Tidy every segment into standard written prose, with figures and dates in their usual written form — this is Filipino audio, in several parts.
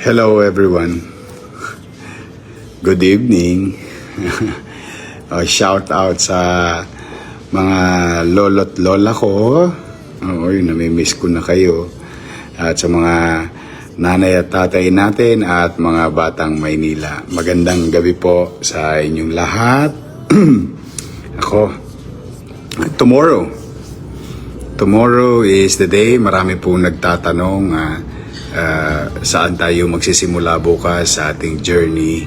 Hello everyone. Good evening. Shout out sa mga lolo't lola ko. Namimiss ko na kayo. At sa mga nanay at tatay natin at mga batang Maynila. Magandang gabi po sa inyong lahat. Ako, Tomorrow is the day. Marami po nagtatanong saan tayo magsisimula bukas sa ating journey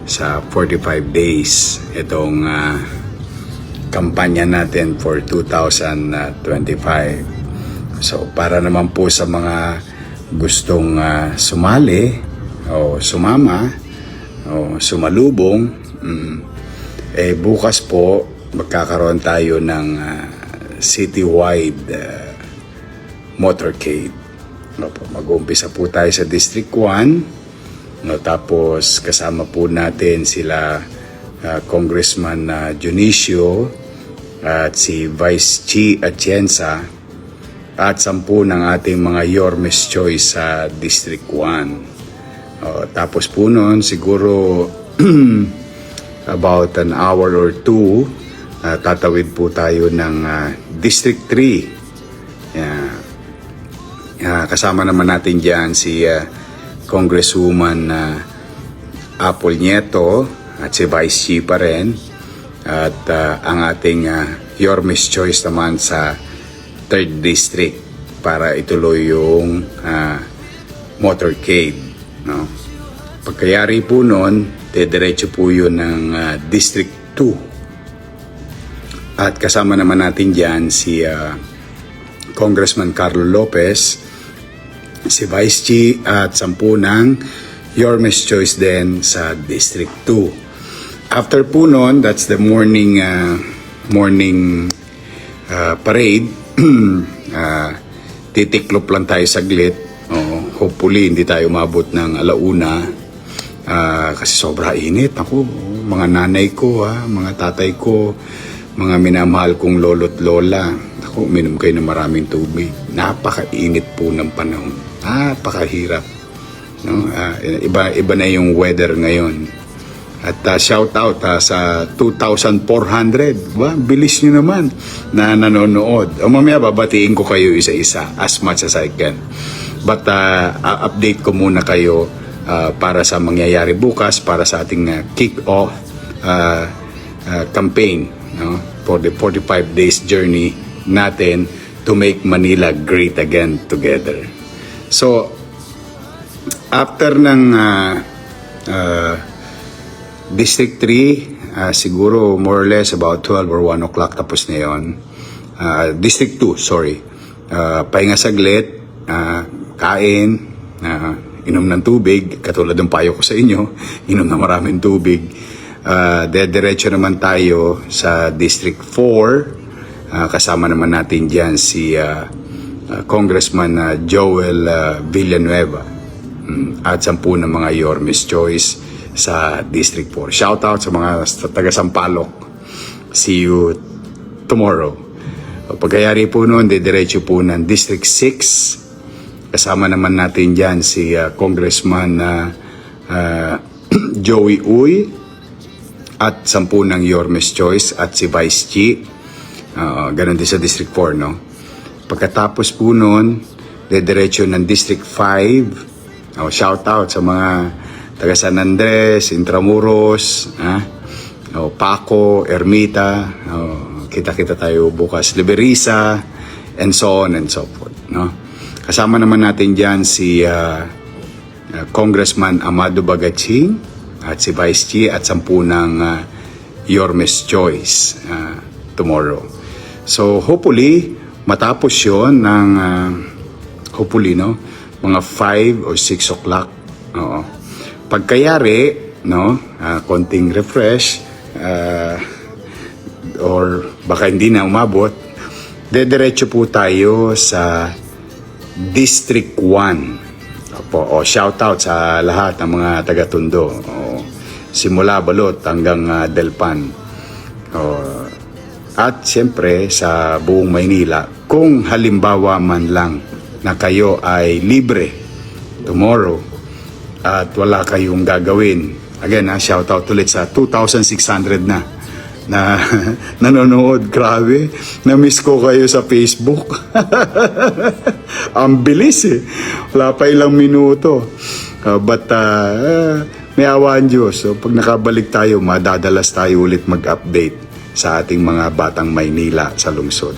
sa 45 days. Itong kampanya natin for 2025. So para naman po sa mga gustong sumali o sumama o sumalubong, bukas po magkakaroon tayo ng citywide motorcade. Mag-uumpisa po tayo sa District 1. Tapos kasama po natin sila Congressman Junicio at si Vice Chi Atienza at 10 ng ating mga Yormes Choice sa District 1. Tapos po noon siguro about an hour or two tatawid po tayo ng District 3. Kasama naman natin dyan si Congresswoman Apple Nieto at si Vice Chi pa rin. At ang ating Yormes Choice naman sa 3rd District para ituloy yung motorcade. Pagkayari po nun, diretso po yun ng District 2. At kasama naman natin dyan si Congressman Carlo Lopez, si Vice Chi at 10 ng Yormes Choice din sa District 2. After po nun, that's the morning parade. Titiklop lang tayo saglit. Hopefully hindi tayo umabot ng alauna kasi sobra init. Ako, mga nanay ko, mga tatay ko, mga minamahal kong lolo't lola, ako, uminom kayo ng maraming tubig. Napakainit po ng panahon. Napakahirap. Iba na yung weather ngayon. At shout out sa 2,400. Bilis nyo naman na nanonood. Mamaya babatiin ko kayo isa-isa as much as I can. But update ko muna kayo para sa mangyayari bukas, para sa ating kick-off campaign for the 45 days journey natin to make Manila great again together. So, after ng District 3, siguro more or less about 12 or 1 o'clock tapos na yun. District 2, sorry. Pahinga saglit, kain, inom ng tubig, katulad ng payo ko sa inyo, inom na maraming tubig. Diretso naman tayo sa District 4. Kasama naman natin dyan si Congressman Joel Villanueva at 10 ng mga Yormes Choice sa District 4. Shout out sa mga taga-Sampaloc. See you tomorrow. Pagkayari po noon, diretso po ng District 6. Kasama naman natin dyan si Congressman Joey Uy at 10 ng Yormes Choice at si Vice Chi. Ganon din sa District 4, no? Pagkatapos po noon, diretso ng District 5. Shout out sa mga taga San Andres, Intramuros, Paco, Ermita, kita-kita tayo bukas, Liberisa, and so on and so forth, no? Kasama naman natin dyan si Congressman Amado Bagaching at si Vice Chi at 10 ng Yormes Choice tomorrow. So hopefully matapos yon ng hopefully mga 5 or 6 o'clock. Pagkayari, konting refresh or baka hindi na umabot, diretso po tayo sa District 1. Shout out sa lahat ng mga taga-Tondo. Simula Balot hanggang Delpan. At siyempre sa buong Maynila, kung halimbawa man lang na kayo ay libre tomorrow at wala kayong gagawin. Again, shout out ulit sa 2,600 na nanonood. Grabe, na-miss ko kayo sa Facebook. Ang bilis eh. Wala pa ilang minuto. But may awa ang Diyos. So, pag nakabalik tayo, madadalas tayo ulit mag-update sa ating mga batang Maynila sa lungsod.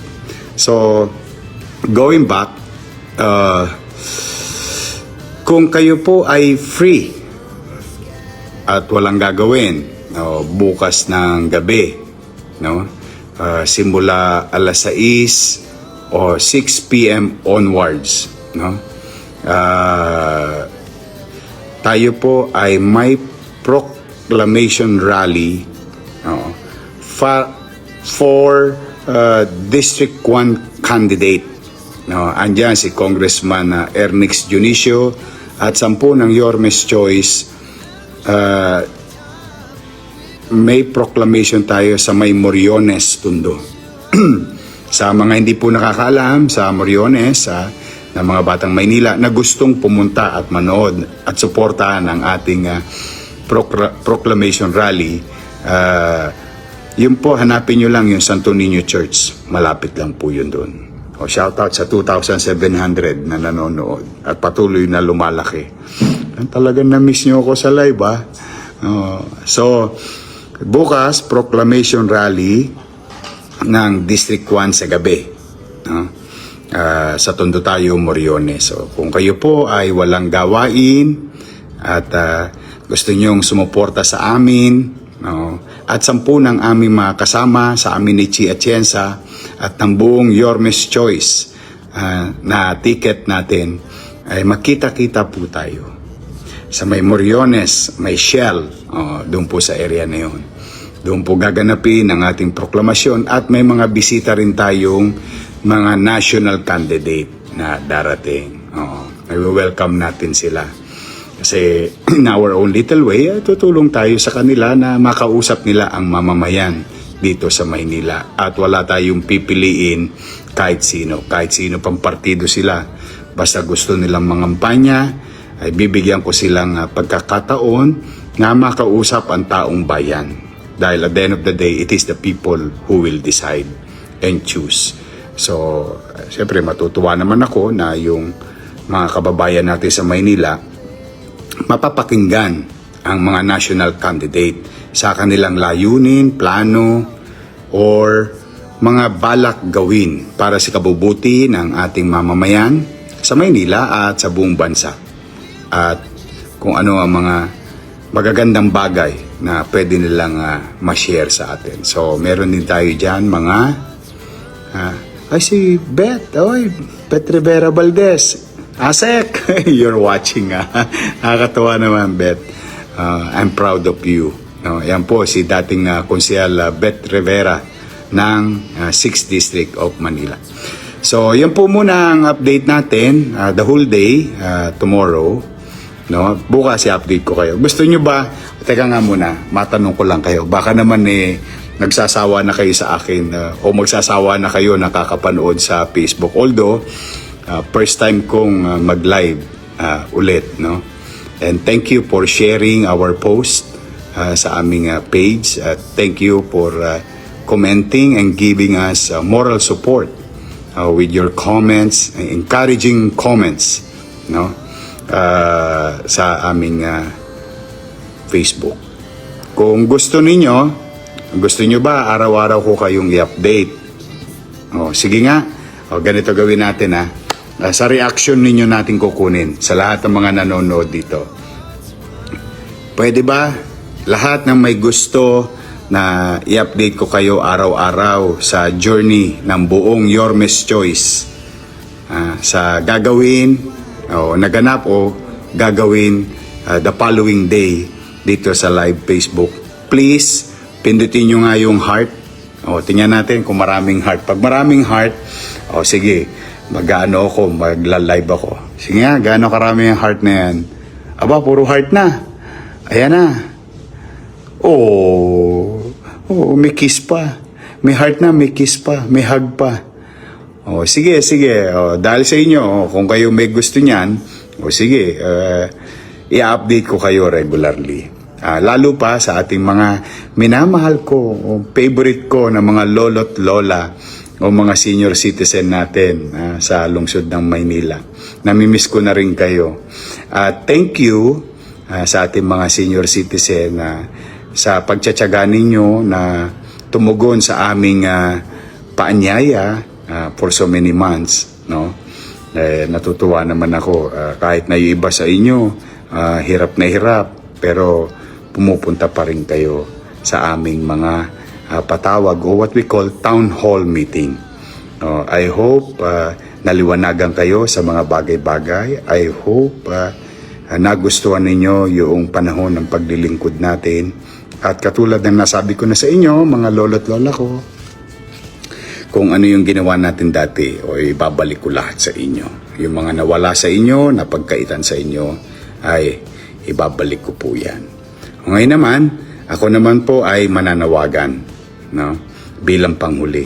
So, going back, kung kayo po ay free at walang gagawin, bukas ng gabi, no? Simula alas 6 o 6 p.m. onwards, no? Tayo po ay may proclamation rally, no? For District 1 candidate. No, andyan si Congressman Ernix Junicio at 10 ng Yormes Choice. May proclamation tayo sa may Moriones, Tondo. Sa mga hindi po nakakaalam, sa Moriones, na mga batang Maynila na gustong pumunta at manood at suportahan ang ating proclamation rally, yun po, hanapin nyo lang yung Santo Niño Church. Malapit lang po yun doon. Shout out sa 2,700 na nanonood at patuloy na lumalaki. Talagang na-miss nyo ako sa live, So, bukas, proclamation rally ng District 1 sa gabi. Sa Tondo tayo, Moriones. So, kung kayo po ay walang gawain at gusto nyong sumuporta sa amin, at 10 ng aming mga kasama sa amin ni Chi Atienza at ng buong Yormes Choice na ticket natin, ay makita-kita po tayo sa may Moriones, may Shell, doon po sa area na yun. Doon po gaganapin ang ating proklamasyon at may mga bisita rin tayong mga national candidate na darating. I-welcome natin sila. Kasi in our own little way, tutulong tayo sa kanila na makausap nila ang mamamayan dito sa Maynila. At wala tayong pipiliin kahit sino pang partido sila. Basta gusto nilang mangampanya, ay bibigyan ko silang pagkakataon na makausap ang taong bayan. Dahil at the end of the day, it is the people who will decide and choose. So, siyempre matutuwa naman ako na yung mga kababayan natin sa Maynila mapapakinggan ang mga national candidate sa kanilang layunin, plano, or mga balak gawin para sa kabubuti ng ating mamamayan sa Maynila at sa buong bansa. At kung ano ang mga magagandang bagay na pwede nilang ma-share sa atin. So, meron din tayo dyan mga ay si Beth, Beth Rivera Valdez. Asek, you're watching. Nakakatawa naman, Beth. I'm proud of you. Yan po si dating Konsehal Beth Rivera ng 6th District of Manila. So, yan po muna ang update natin the whole day tomorrow. No? Bukas i-update ko kayo. Gusto nyo ba, teka nga muna, matanong ko lang kayo. Baka naman nagsasawa na kayo sa akin o magsasawa na kayo nakakapanood sa Facebook. Although, first time kong mag-live ulit, no? And thank you for sharing our post sa aming page. Thank you for commenting and giving us moral support with your comments, encouraging comments, no? Sa aming Facebook. Kung gusto nyo ba araw-araw ko kayong i-update? Sige nga. Ganito gawin natin sa reaction ninyo natin kukunin sa lahat ng mga nanonood dito. Pwede ba lahat ng may gusto na i-update ko kayo araw-araw sa journey ng buong Yormes Choice sa gagawin naganap o gagawin the following day dito sa live Facebook. Please, pindutin nyo nga yung heart. Tingnan natin kung maraming heart. Pag maraming heart, sige, magla-live ako. Sige nga, gaano karami yung heart na yan? Aba, puro heart na. Ayan na. May kiss pa. May heart na, may kiss pa, may hug pa. Sige. Dahil sa inyo, kung kayo may gusto niyan, sige, i-update ko kayo regularly. Lalo pa sa ating mga minamahal ko o favorite ko na mga lolo't lola o mga senior citizen natin sa lungsod ng Maynila. Namimiss ko na rin kayo. Thank you sa ating mga senior citizen sa pagtsatsaga ninyo na tumugon sa aming paanyaya for so many months. No? Natutuwa naman ako kahit na yung iba sa inyo hirap na hirap, pero pumupunta pa rin kayo sa aming mga patawag o what we call town hall meeting. I hope naliwanagan kayo sa mga bagay-bagay. I hope nagustuhan ninyo yung panahon ng paglilingkod natin. At katulad ng nasabi ko na sa inyo, mga lolo't lola ko, kung ano yung ginawa natin dati, o ibabalik ko lahat sa inyo. Yung mga nawala sa inyo, napagkaitan sa inyo, ay ibabalik ko po yan. Ngayon naman, ako naman po ay mananawagan, no? Bilang panghuli.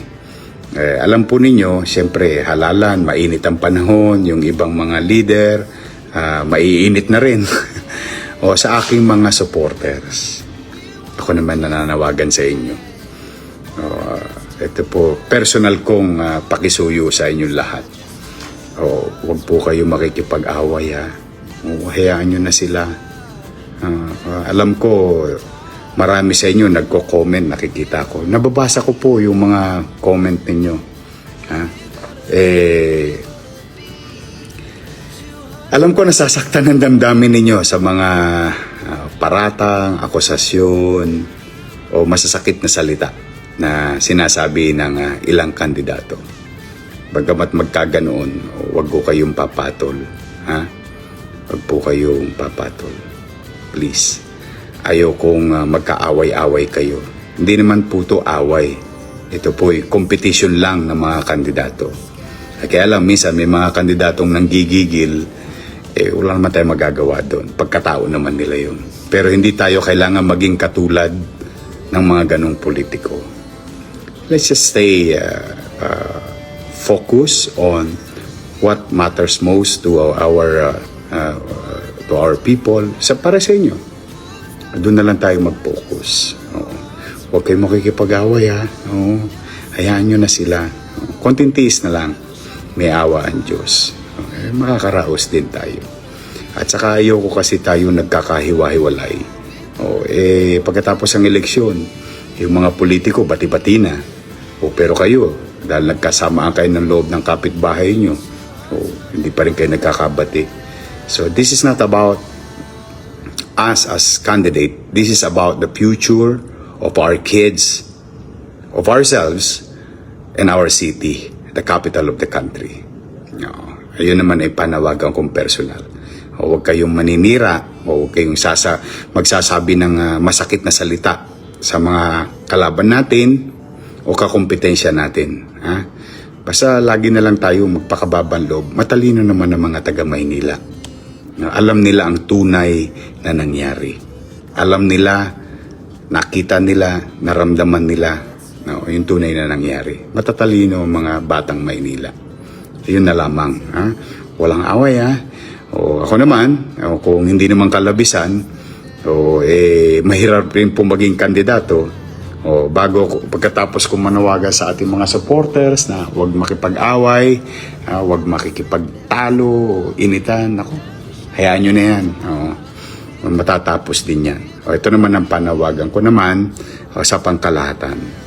Alam po ninyo, siyempre halalan, mainit ang panahon, yung ibang mga leader, maiinit na rin. O sa aking mga supporters, ako naman nananawagan sa inyo. Ito po, personal kong pakisuyo sa inyong lahat. Huwag po kayo makikipag-away, hayaan nyo na sila. Alam ko, marami sa inyo nagko-comment, nakikita ko. Nababasa ko po yung mga comment ninyo. Alam ko nasasaktan ng damdamin ninyo sa mga paratang, akusasyon, o masasakit na salita na sinasabi ng ilang kandidato. Bagamat magkaganoon, huwag ko kayong papatol. Huwag po kayong papatol. Please. Ayaw kong magkaaway-away kayo. Hindi naman po ito away. Ito po ay competition lang ng mga kandidato. Kaya lang, minsan may mga kandidatong nanggigigil, wala naman tayo magagawa doon. Pagkatao naman nila yun. Pero hindi tayo kailangan maging katulad ng mga ganong politiko. Let's just stay focus on what matters most to our people, para sa inyo. Doon na lang tayo mag-focus. Huwag kayong makikipag-away, hayaan nyo na sila. Konting tiis na lang, may awa ang Diyos. Makakaraos din tayo. At saka ayoko kasi tayo nagkakahiwa-hiwalay. Pagkatapos ng eleksyon, yung mga politiko bati-bati na. Pero kayo, dahil nagkasamaan kayo ng loob ng kapitbahay nyo, hindi pa rin kayo nagkakabati. So this is not about us as candidate. This is about the future of our kids, of ourselves, and our city, the capital of the country. Ayun naman ay panawagan kong personal. Huwag kayong maninira, o huwag kayong magsasabi ng masakit na salita sa mga kalaban natin o kakompetensya natin. Basta lagi na lang tayo magpakababang loob. Matalino naman ang mga taga Maynila. Alam nila ang tunay na nangyari. Alam nila, nakita nila, naramdaman nila yung tunay na nangyari. Matatalino ang mga batang Maynila. Yun na lamang. Walang away. Ako naman, kung hindi naman kalabisan, mahirap rin po maging kandidato. Pagkatapos kong manawagan sa ating mga supporters na huwag makipag-away, huwag makikipagtalo, initan, hayaan nyo na yan. Matatapos din yan. Ito naman ang panawagan ko naman sa pangkalahatan.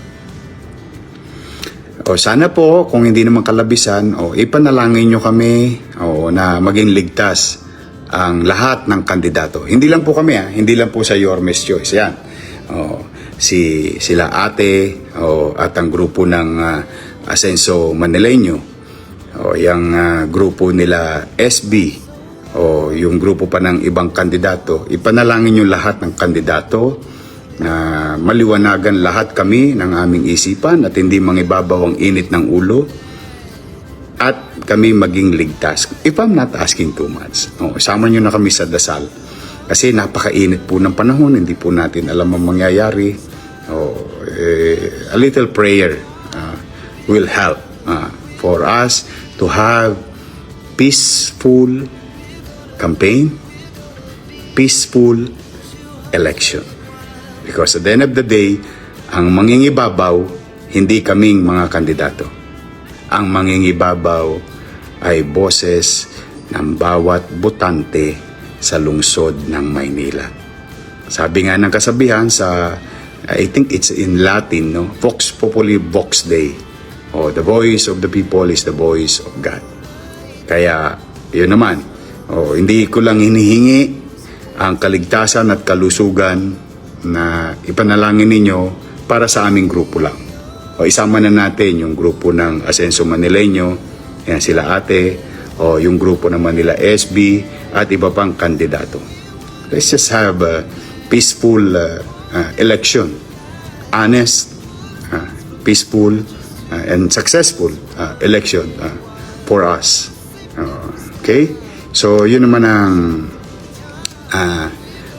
Sana po, kung hindi naman kalabisan, ipanalangin nyo kami na maging ligtas ang lahat ng kandidato. Hindi lang po kami, hindi lang po sa Yormes Choice. Yan. Sila ate at ang grupo ng Asenso Manileño. Yung grupo nila SB yung grupo pa ng ibang kandidato. Ipanalangin nyo lahat ng kandidato na maliwanagan lahat kami ng aming isipan at hindi mangibabaw ang init ng ulo at kami maging ligtas. If I'm not asking too much, isama nyo na kami sa dasal kasi napakainit po ng panahon, hindi po natin alam ang mangyayari. A little prayer will help for us to have peaceful campaign peaceful election. Because at the end of the day, ang mangingibabaw, hindi kaming mga kandidato. Ang mangingibabaw ay boses ng bawat botante sa lungsod ng Maynila. Sabi nga ng kasabihan sa, I think it's in Latin, no? Vox Populi Vox Dei. O, the voice of the people is the voice of God. Kaya, yun naman. O, hindi ko lang hinihingi ang kaligtasan at kalusugan na ipanalangin ninyo para sa aming grupo lang. O, isama na natin yung grupo ng Asenso Manileño, yan sila ate, o yung grupo ng Manila SB, at iba pang kandidato. Let's just have a peaceful election. Honest, peaceful, and successful election for us. Okay? So, yun naman ang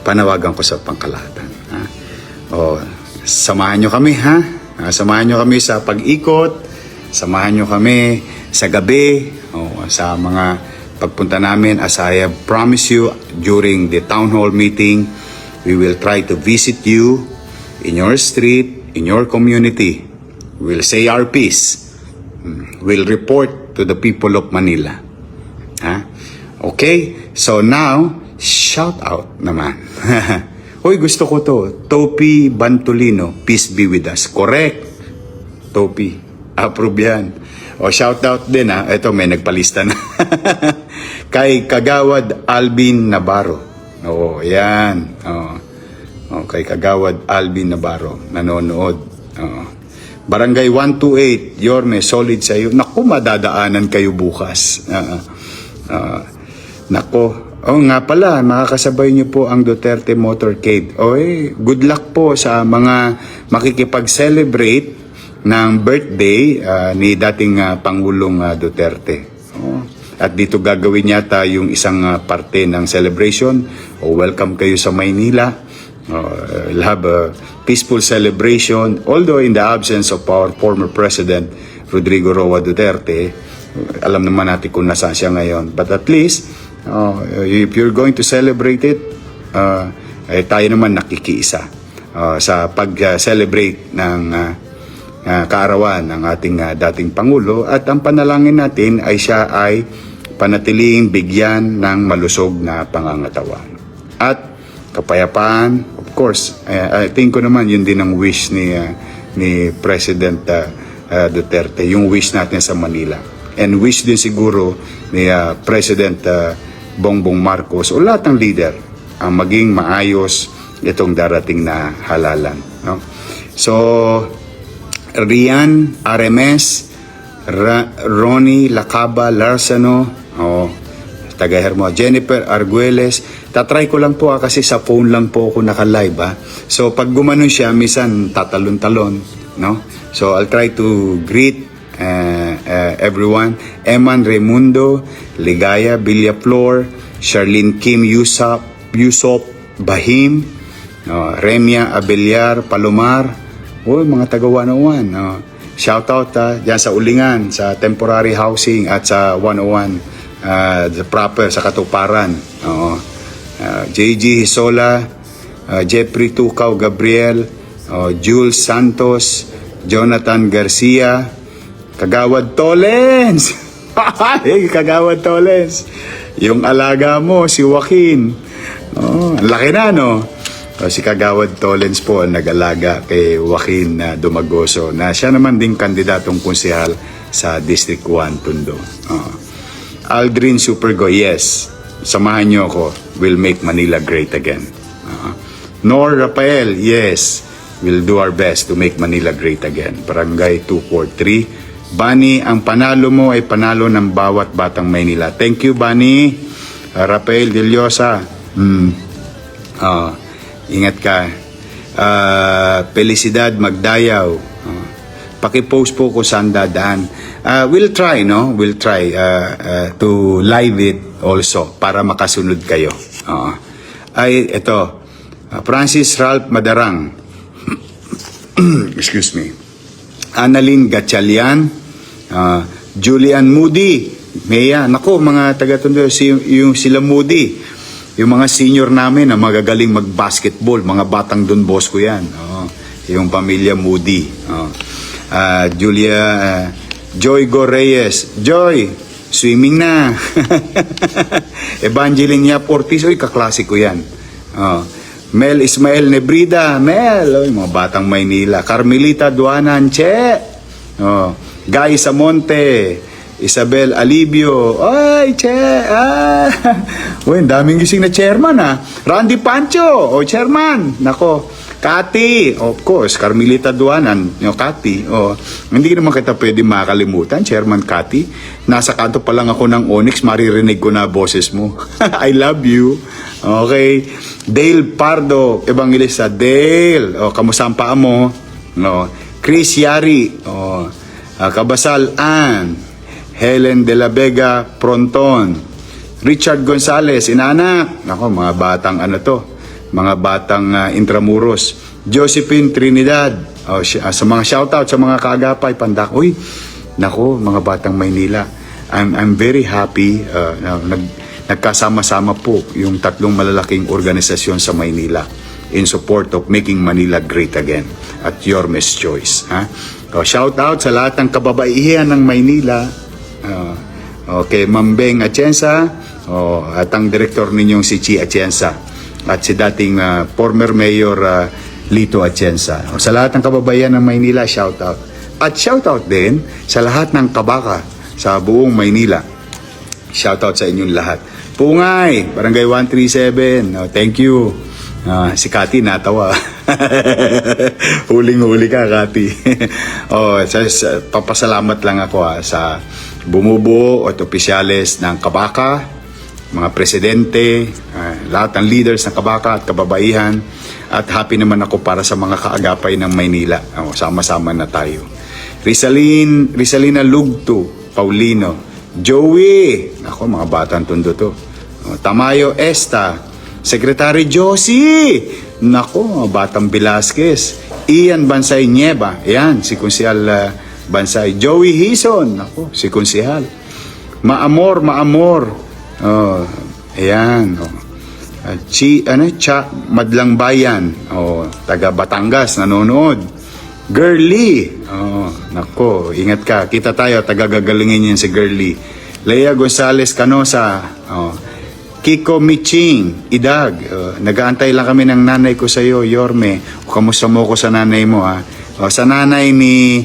panawagan ko sa pangkalahatan. Samahan nyo kami, ha? Samahan nyo kami sa pag-ikot, samahan nyo kami sa gabi, sa mga pagpunta namin. As I have promised you during the town hall meeting, we will try to visit you in your street, in your community. We'll say our piece. We'll report to the people of Manila. Okay? So now, shout out naman. Hoy, gusto ko to. Topi Bantolino, peace be with us. Correct. Topi. Approve yan. O, shout out din, ha. Ito, may nagpalista na. Kay Kagawad Alvin Navarro. Oo, yan. Kay Kagawad Alvin Navarro. Nanonood. Barangay 128, Yorme, solid sa iyo. Naku, madadaanan kayo bukas. Naku, nga pala, makakasabay niyo po ang Duterte Motorcade. Good luck po sa mga makikipag-celebrate ng birthday ni dating Pangulong Duterte. At dito gagawin yata yung isang parte ng celebration. Welcome kayo sa Maynila. We'll have a peaceful celebration. Although in the absence of our former President, Rodrigo Roa Duterte, alam naman natin kung nasaan siya ngayon. But at least, if you're going to celebrate it, tayo naman nakikiisa sa pag-celebrate ng kaarawan ng ating dating Pangulo. At ang panalangin natin ay siya ay panatiling bigyan ng malusog na pangangatawan. At kapayapaan, of course, I think ko naman yun din ang wish ni President Duterte, yung wish natin sa Manila. And wish din siguro ni President Bongbong Marcos o lahat ng leader ang maging maayos itong darating na halalan. No? So, Rian Aremes, Ronnie Lacaba Larsano, taga-Hermo, Jennifer Arguelles. Tatry ko lang po kasi sa phone lang po ako naka-live. So pag gumanon siya, minsan tatalon-talon. No? So I'll try to greet everyone. Eman Raimundo, Ligaya Villaflor, Charlene Kim Yusop Bahim, Remia Abelyar Palomar. Mga taga-101. Shout out dyan sa Ulingan, sa temporary housing at sa 101. The proper sa Katuparan. JG Hisola, Jeffrey Tukaw Gabriel, Jules Santos, Jonathan Garcia, Kagawad Tolens. Kagawad Tolens. Yung alaga mo, si Joaquin. Ang laki na, no? Si Kagawad Tolens po ang nag-alaga kay Joaquin Dumagoso na siya naman din kandidatong konsehal sa District 1 Tondo. Aldrin Supergo, yes. Samahan niyo ako. We'll make Manila great again. Nor Rafael, yes. We'll do our best to make Manila great again. Barangay 243. Bani, ang panalo mo ay panalo ng bawat batang Maynila. Thank you, Bani. Rafael Deliosa. Ingat ka. Felicidad Magdayaw. Paki-post po ko saan dadaan. We'll try, no? We'll try to live it also para makasunod kayo. Ito. Francis Ralph Madarang. Excuse me. Annalyn Gatchalian. Julian Moody. Maya. Nako, mga taga-Tondo, yung sila Moody. Yung mga senior namin na magagaling mag-basketball, mga batang Don Bosco yan. Yung pamilya Moody. Joy Go Reyes. Joy, swimming na. Evangeline Yap Ortiz, uy, kaklasiko yan. Mel Ismael Nebrida, Mel, mga batang Maynila. Carmelita Duanan, Che. Guy Samonte, Isabel Alibio, ay, Che. Uy, daming gising na chairman, Randy Pancho, chairman. Nako. Kati, of course, Carmelita Duanan, Kati. Hindi naman kita pwede makalimutan, Chairman Kati. Nasa kanto pa lang ako ng Onyx, maririnig ko na boses mo. I love you. Okay. Dale Pardo, Evangelista. Dale, kamusta ang paa mo? Chris Yari, Kabasal Ann, Helen De La Vega Pronton, Richard Gonzalez, inanak. Nako, mga batang mga batang Intramuros. Josephine Trinidad, sa mga shoutout sa mga kaagapay, Pandak. Uy, nako, mga batang Maynila. I'm very happy na nagkasama-sama po yung tatlong malalaking organisasyon sa Maynila in support of making Manila great again at Yorme's Choice. Shoutout sa lahat ng kababaihan ng Maynila. Okay, Mambeng Atienza, at ang direktor ninyong si Chi Atienza. At si dating former Mayor Lito Atienza. Sa lahat ng kababayan ng Maynila, shoutout. At shoutout din sa lahat ng kabaka sa buong Maynila. Shoutout sa inyong lahat. Pungay, Barangay 137. Thank you. Si Kati natawa. Huling-huli ka, Kati. Papasalamat lang ako sa bumubuo at opisyales ng kabaka, mga presidente, lahat ng leaders ng kabaka at kababaihan, at happy naman ako para sa mga kaagapay ng Maynila. Sama-sama na tayo. Rizalina Lugto, Paulino, Joey, ako, mga batang tondo to. Tamayo Esta, Secretary Josie, nako, batang Velasquez, Ian Bansay Nieva, yan, si Konsehal Bansay, Joey Hison, nako, si Konsehal, Maamor, ayan, Madlang Bayan, taga Batangas, nanonood. Girly, nako, ingat ka, kita tayo, taga gagalingin yan si Girly. Lea Gonzalez Canosa, Kiko Miching, Idag, nag-aantay lang kami ng nanay ko sa iyo, Yorme. Kamusta mo ko sa nanay mo, sa nanay ni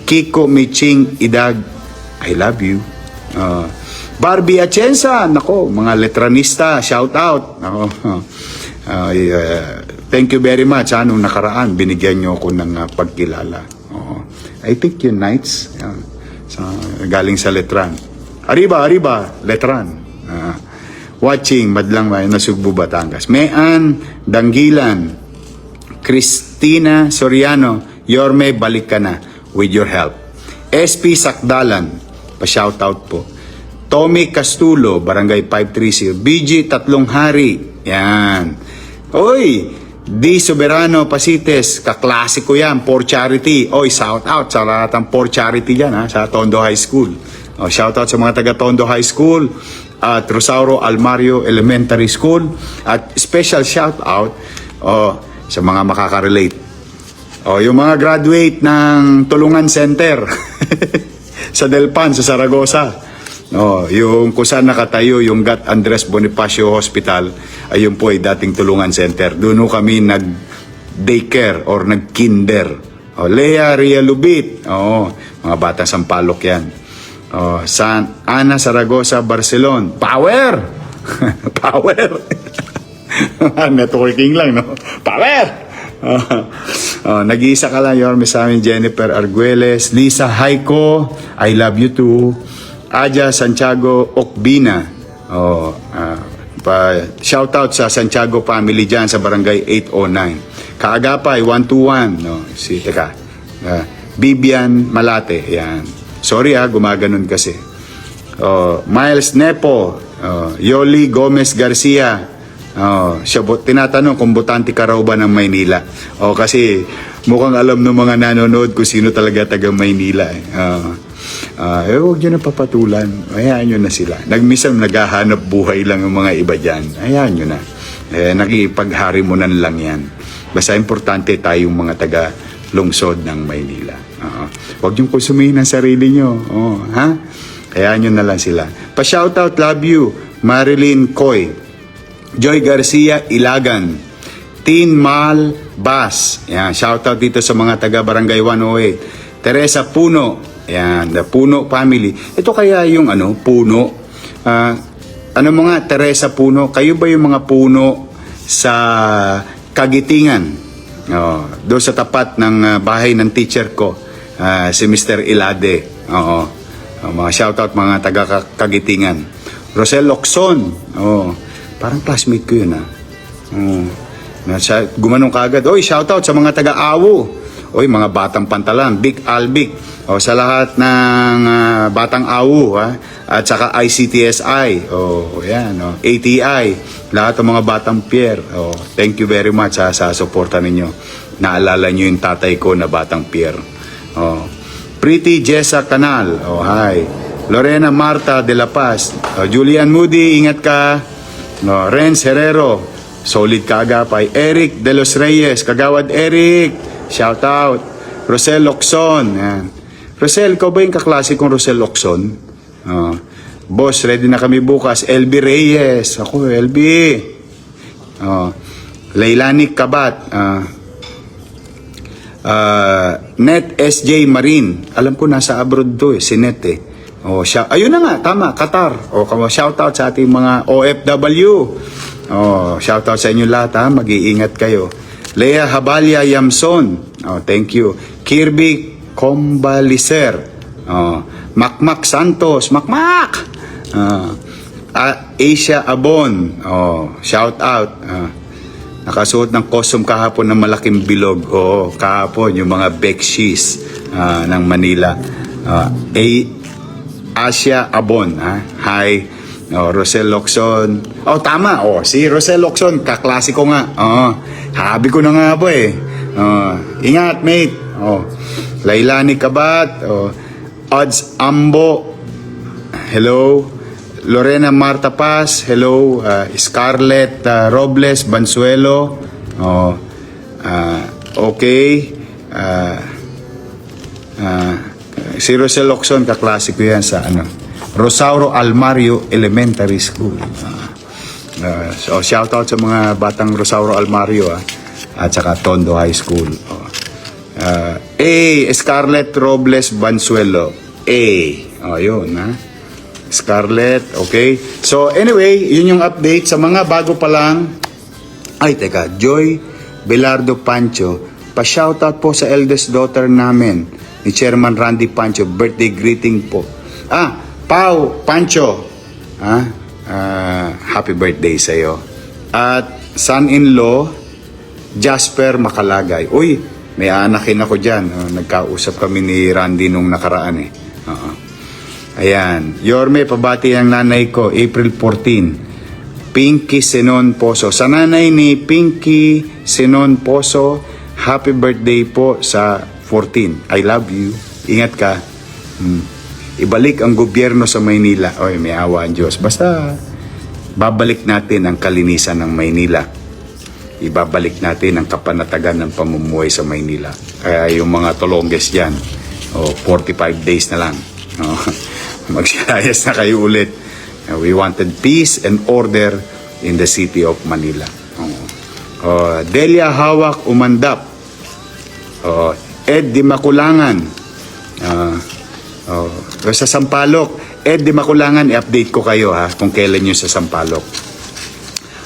Kiko Miching, Idag, I love you. Barbie Atienza, nako, mga letranista, shout out. Nako, thank you very much. Nung nakaraan, binigyan nyo ako ng pagkilala. I think yun, Knights, galing sa Letran. Arriba, Letran. Watching, Madlang Bayan, Nasugbu, Batangas. Mean Danggilan, Christina Soriano, Yorme, balik ka na with your help. SP Sakdalan, pa-shoutout po. Tommy Castulo, Barangay 530. BG Tatlong Hari, yan. Oy, D. Soberano Pasites, kaklasiko yan, for charity. Oy, shout out sa lahat ng for charity dyan, sa Tondo High School. Shout out sa mga taga Tondo High School at Rosauro Almario Elementary School, at special shout out sa mga makaka-relate. Yung mga graduate ng Tulungan Center sa Delpan, sa Saragosa. Yung kung saan nakatayo yung Gat Andres Bonifacio Hospital, ayun po ay dating Tulungan Center. Doon kami nag-daycare or nag-kinder. Lea Ria Lubit, mga batang Sampaloc yan. San Ana Saragosa, Barcelona. Power! Power! Networking lang, no? Power! Nag-iisa ka lang, Yorme, sa amin, Jennifer Arguelles, Lisa Haiko, I love you too. Aja Santiago Okbina. Shout out sa Santiago family dyan sa Barangay 809. Kaagapay 121. Bibian Malate. Yan. Sorry gumaganon kasi. Miles Nepo. Yoli Gomez Garcia. Siya tinatanong kung botante ka raw ba ng Maynila. Kasi mukhang alam ng mga nanonood kung sino talaga taga Maynila. Huwag nyo na papatulan. Hayaan nyo na sila. Nagmisal, naghahanap buhay lang yung mga iba dyan. Hayaan nyo na. Nakipagharimunan lang yan. Basta importante tayong mga taga-lungsod ng Maynila. Huwag nyo konsumihin ang sarili nyo. Ha? Hayaan nyo na lang sila. Pa-shoutout, love you. Marilyn Coy. Joy Garcia, Ilagan. Tin Mal Bas. Yan, shoutout dito sa mga taga Barangay 108. Teresa Puno. Yan, the Puno family. Ito kaya yung Puno. Ano mga Teresa Puno? Kayo ba yung mga puno sa Kagitingan? Doon sa tapat ng bahay ng teacher ko, si Mr. Ilade. Mga shoutout mga taga Kagitingan. Rosel Locson. Parang classmate ko yun gumanong kagad. Oy, shoutout sa mga taga-Awo. Oy, mga batang pantalan. Big Albic. Sa lahat ng batang Awo. At saka ICTSI. Yan. ATI. Lahat ng mga batang Pierre. Thank you very much sa suporta ninyo. Naalala nyo yung tatay ko na batang Pierre. Pretty Jessa Canal. Hi. Lorena Marta de la Paz. Julian Moody, ingat ka. Renz Herrero. Solid kaagapay. Eric De Los Reyes. Kagawad Eric. Shout out. Rosel Locson. Yan. Rosel, ikaw ba yung kaklase kong Rosel Locson? Boss, ready na kami bukas. LB Reyes. Ako, LB. Leilani Kabat. Net SJ Marin. Alam ko nasa abroad to si Net ayun na nga, tama, Qatar. Shout out sa ating mga OFW. Shout out sa inyo lahat mag-iingat kayo. Lea Habalia Yamson. Thank you. Kirby Combaliser. Makmak Santos. Makmak! Asia Abon. Shout out. Nakasuot ng costume kahapon ng malaking bilog. Kahapon yung mga Bekshis ng Manila. Asia Abon. Hi. Rosel Locson. Tama. Si Rosel Locson, kaklasiko nga. Habi ko na nga po ingat, mate. Lailani Kabat. Odds Ambo. Hello. Lorena Marta Paz. Hello. Scarlett Robles Bansuelo. Okay. Si Rosel Locson, kaklasiko yan sa Rosauro Almario Elementary School. So shout out sa mga batang Rosauro Almario at saka Tondo High School. Scarlett Robles Bansuelo. Yun Scarlett, okay. So anyway, yun yung update sa mga bago pa lang. Joy Belardo Pancho, pa-shoutout po sa eldest daughter namin ni Chairman Randy Pancho, birthday greeting po. Pau Pancho, happy birthday sa iyo. At son-in-law Jasper Makalagay. Uy, may anakin ako diyan. Nagkausap kami ni Randy nung nakaraan Ayan, Yorme, pabati ang nanay ko, April 14. Pinky Senon Poso. Sa nanay ni Pinky Senon Poso, happy birthday po sa 14. I love you. Ingat ka. Ibalik ang gobyerno sa Maynila. May awa ang Diyos. Basta babalik natin ang kalinisan ng Maynila. Ibabalik natin ang kapanatagan ng pamumuhay sa Maynila. Kaya yung mga tolongges dyan, 45 days na lang. Magsiyayas na kayo ulit. We wanted peace and order in the city of Manila. Delia Hawak Umandap. Ed Di Makulangan. Sa Sampaloc. Ed Di Makulangan, i-update ko kayo kung kailan yun sa Sampaloc.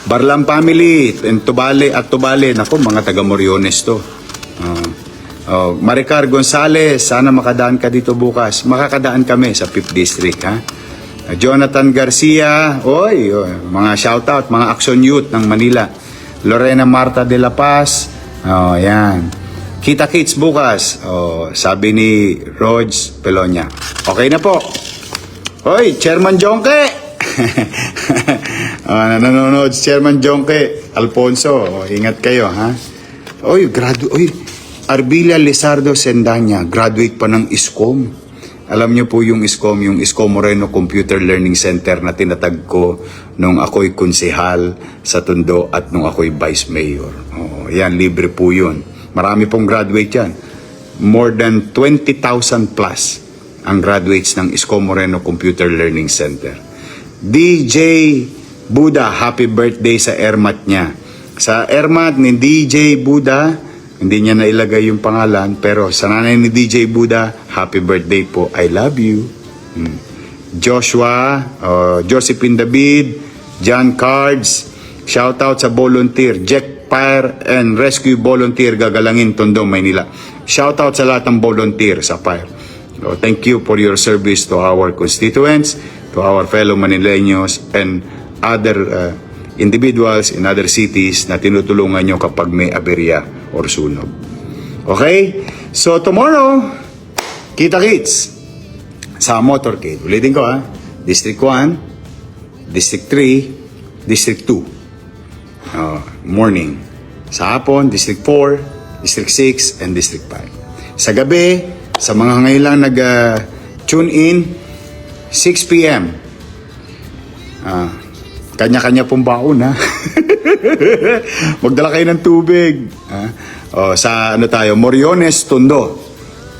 Barlam family, Tubale at Tubale. Naku, mga taga Moriones to. Maricar Gonzales, sana makadaan ka dito bukas. Makakadaan kami sa 5th District. Jonathan Garcia, mga shoutout, mga Action Youth ng Manila. Lorena Marta de la Paz, yan. Kita-kits bukas, sabi ni Rods Pelonia. Okay na po. Chairman Jonke! Nanonood Chairman Jonke Alfonso, ingat kayo, Arbilia Lizardo Sendanya, graduate pa ng ISCOM. Alam niyo po yung ISCOM, yung ISCOM Moreno Computer Learning Center na tinatag ko nung ako'y konsehal sa Tondo at nung ako'y vice mayor. Oh, yan, libre po yun. Marami pong graduate yan. More than 20,000 plus ang graduates ng ISCOM Moreno Computer Learning Center. DJ Buda, happy birthday sa ERMAT niya. Sa ERMAT ni DJ Buda, hindi niya nailagay yung pangalan, pero sa nanay ni DJ Buda, happy birthday po. I love you. Joshua, Josephine David, John Cards, shout out sa volunteer, Jack Fire and Rescue Volunteer, Gagalangin, Tondo, Maynila. Shout out sa lahat ng volunteer sa fire. So, thank you for your service to our constituents, to our fellow Manileños, and other individuals in other cities na tinutulungan nyo kapag may aberya or sunog. Okay? So, tomorrow, kita-kits sa motorcade. Ulitin ko District 1, District 3, District 2. Morning. Sa hapon, District 4, District 6, and District 5. Sa gabi, sa mga ngayon lang nag-tune in, 6 p.m. Kanya-kanya pong baon, Magdala kayo ng tubig. Sa Moriones, Tondo.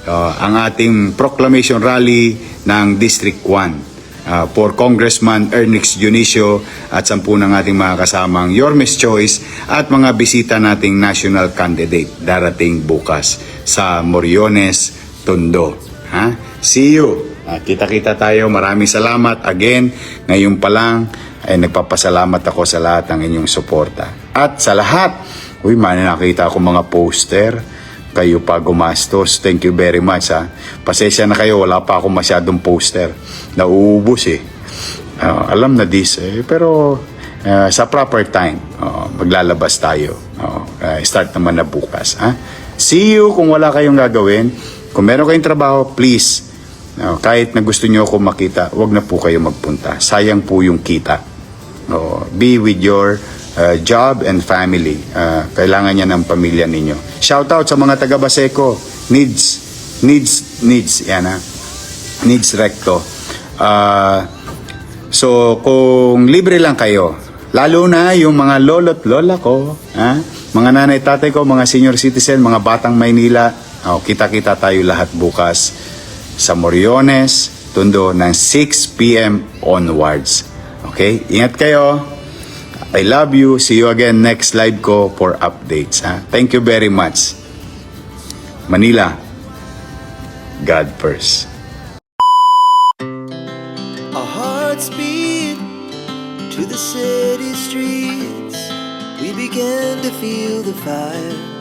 Ang ating proclamation rally ng District 1 for Congressman Ernix Dionisio at 10 ng ating mga kasamang Yormes Choice at mga bisita nating national candidate darating bukas sa Moriones, Tondo. See you. Kita-kita tayo. Maraming salamat. Again, ngayon pa lang, ay nagpapasalamat ako sa lahat ng inyong suporta. At sa lahat, nakita ko mga poster, kayo pa gumastos. Thank you very much, Pasensya na kayo, wala pa ako masyadong poster. Nauubos alam na this, pero sa proper time, maglalabas tayo. Start naman na bukas, See you kung wala kayong gagawin. Kung meron kayong trabaho, please, kahit na gusto nyo ako makita, wag na po kayo magpunta. Sayang po yung kita. Be with your job and family. Kailangan niya ng pamilya ninyo. Shout out sa mga taga Baseco. Needs. Yan Needs recto. So, kung libre lang kayo, lalo na yung mga lolo't lola ko, mga nanay tatay ko, mga senior citizen, mga batang Maynila, kita-kita tayo lahat bukas sa Moriones, Tondo ng 6 p.m. onwards. Okay? Ingat kayo. I love you. See you again next live ko for updates. Thank you very much. Manila, God first. Our hearts beat to the city streets. We began to feel the fire.